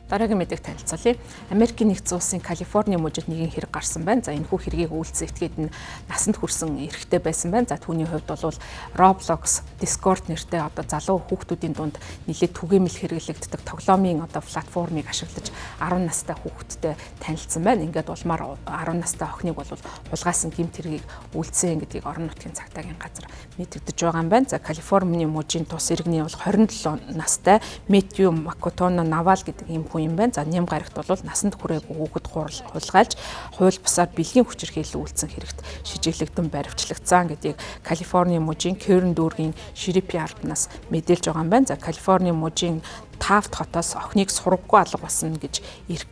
Дараагийн мэдээг танилцуулъя. Америкийн нэгдсэн улсын Калифорни мужид нэгэн хэрэг гарсан байна. За энэ хүү хэргийг үйлдсэн этгээд нь насанд хүрсэн эрэгтэй байсан байна. За түүний хувьд бол Roblox, Discord нэртэй одоо залуу хүүхдүүдийн дунд нэлээд түгээмэл хэрэглэгддэг тоглоомын одоо платформыг ашиглаж 10 настай хүүхэдтэй танилцсан байна. Ингээд улмаар 10 настай охиныг бол хулгайсан гэмт хэргийг үйлдсэн гэдгийг орон нутгийн цагдаагийн газар мэдэгдэж байгаа юм байна. За Калифорни мужийн тус иргэний бол 27 настай Мэтью Макотоно Навал гэдэг юм хүн юм байна. За ням гарагт бол насанд хүрээгүй хүүхэд хулгайлж хууль бусаар бэлгийн хүчирхийлэл үйлдсэн хэрэгт шижиглэгдэн баривчлагдсан гэдгийг Калифорни мужийн Керн дүүргийн шерифийн албанаас мэдээлж байгаа юм байна. За Калифорни мужийн Тафт хотоос охиныг сургаггүй алга болсон гэж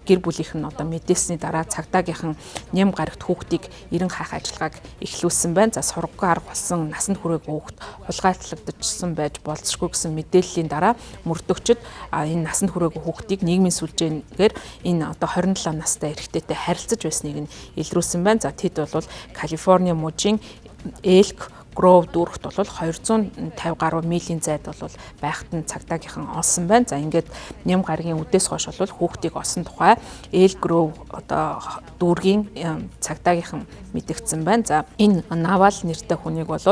гэр бүлийнх нь одоо мэдээсний дараа цагдаагийнхан ням гарагт хүүхдийг эрен хаах ажиллагааг эхлүүлсэн байна. За сургаггүй арга болсон насанд хүрээгүй хүүхэд хулгайлагдчихсан байж болзошгүй гэсэн мэдээллийн дараа мөрдөгчд энэ насанд хүрээгүй хүүхдийг нийгмийн сүлжээгээр энэ одоо 27 настай эрэгтэйтэй харилцаж байсныг нь илрүүлсэн байна. За тэд бол Калифорни мужийн Элк Гров дүүрэгт бол 250 гаруй милийн зайд бол байхад нь цагдаагийнхан олсон байна. За ингээд ням гарагийн үдээс хойш бол хүүхдийг олсон тухай Элк Гров одоо дүүргийн цагдаагийнхан мэдгдсэн байна. За энэ Навал нэртэй хүнийг бол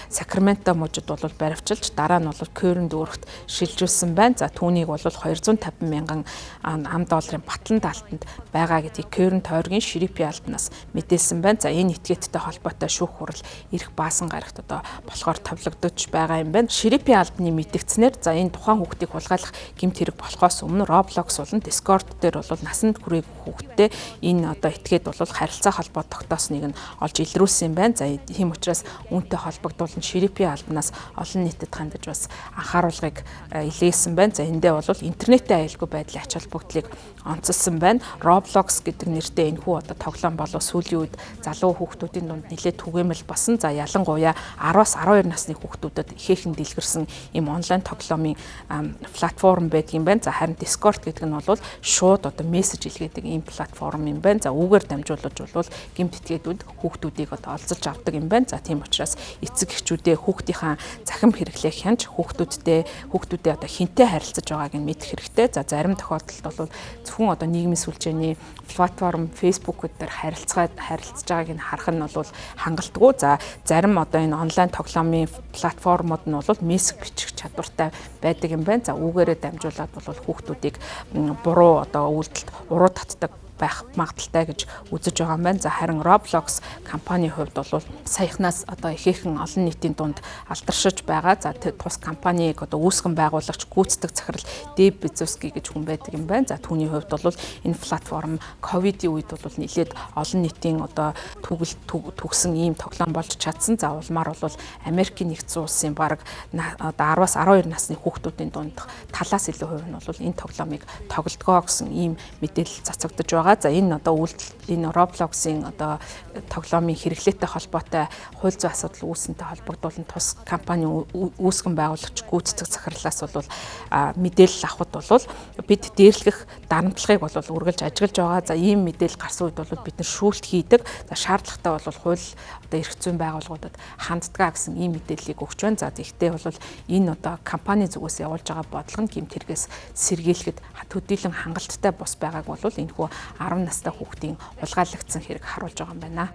Сакраменто мужид бол баривчилж дараа нь бол Керн дүүрэгт шилжүүлсэн байна. За түүнийг бол 250 мянган $, батлан таалтанд байгаа гэдгийг Керн тойргийн шерифийн албанаас мэдээлсэн байна. За энэ этгээдтэй холбоотой шүүх хурал эрх баасан гарагт одоо болохоор товлогдож байгаа юм байна. Шерифийн албаны мэдгдснээр за энэ тухайн хүүхдийг хулгайлах гэмт хэрэг болохоос өмнө Roblox болон Discord дээр бол насанд хүрээгүй хүүхдтэй энэ одоо этгээд бол харилцаа холбоо тогтоосныг нь олж илрүүлсэн юм байна. За тийм учраас үүнтэй холбогдуулан шерифийн албанаас олон нийтэд хандаж бас анхааруулгыг илгээсэн байна. За эндээ бол интернетийн аюулгүй байдлын ач холбогдлыг онцолсон байна. Roblox гэдэг нэртэй энэ хүү одоо тоглоом болов сүүлийн үед залуу хүүхдүүдийн дунд нэлээд түгээмэл болсон. За ялангуяа 10-аас 12 насны хүүхдүүдэд ихээхэн дэлгэрсэн ийм онлайн тоглоомын платформ байдаг юм байна. За харин Discord гэдэг нь бол шууд одоо мессеж илгээдэг ийм платформ юм байна. За үүгээр дамжуулж бол гэмт этгээдүүд хүүхдүүдийг одоо олзолж авдаг юм байна. За тийм учраас эцэг эхчүүдээ хүүхдийнхаа захим хэрэглээх хянж хүүхдүүдээ одоо хинтээ харилцаж байгааг нь мэдэх хэрэгтэй. За зарим тохиолдолд бол зөвхөн одоо нийгмийн сүлжээний платформ Facebook дээр харилцаж байгааг нь харах нь бол хангалтгүй. За зарим одоо энэ онлайн тоглоомын платформуд нь бол мессеж бичих чадвартай байдаг юм байна. За үүгээрээ дамжуулаад бол хүүхдүүдийг буруу одоо үйлдэлд уруу татдаг байх магадaltaй гэж үзэж байгаа юм байна. За харин Roblox компанийн хувьд бол саяхнаас одоо ихээхэн олон нийтийн дунд алдаршиж байгаа. За тус компанийг одоо үүсгэн байгуулагч гүйцэтгэх захирал Дэв Безоски гэж хүн байдаг юм байна. За түүний хувьд бол энэ платформ ковидын үед бол нэлээд олон нийтийн одоо төгсөн ийм тоглоом болж чадсан. За улмаар бол Америкийн нэгдсэн улсын бараг одоо 10-аас 12 насны хүүхдүүдийн дунд талаас илүү хувь нь бол энэ тоглоомыг тоглодгоо гэсэн ийм мэдээлэл цацагдж байгаа. За энэ одоо үйлдэл энэ Roblox-ийн одоо тоглоомын хэрэглээтэй холбоотой хууль зүйн асуудал үүсэнтэй холбогдуулан тус компани үүсгэн байгуулагч гүйцэтгэх захирлаас бол мэдээлэл авахд бол бид дээрлэх дарамтлагыг бол үргэлж ажиглаж байгаа. За ийм мэдээлэл гарсан үед бол бид нар шүүлт хийдэг. За шаардлагатай бол хууль одоо эрх зүйн байгууллагуудад ханддгаа гэсэн ийм мэдээллийг өгч байна. За тэгвэл бол энэ одоо компани зүгээс явуулж байгаа бодлого нь гэмт хэрэгээс сэргийлэхэд төдийлөн хангалттай бус байгааг бол энэ хүү 10 настай хүүхдийн хулгайлагдсан хэрэг харуулж байгаа юм байна.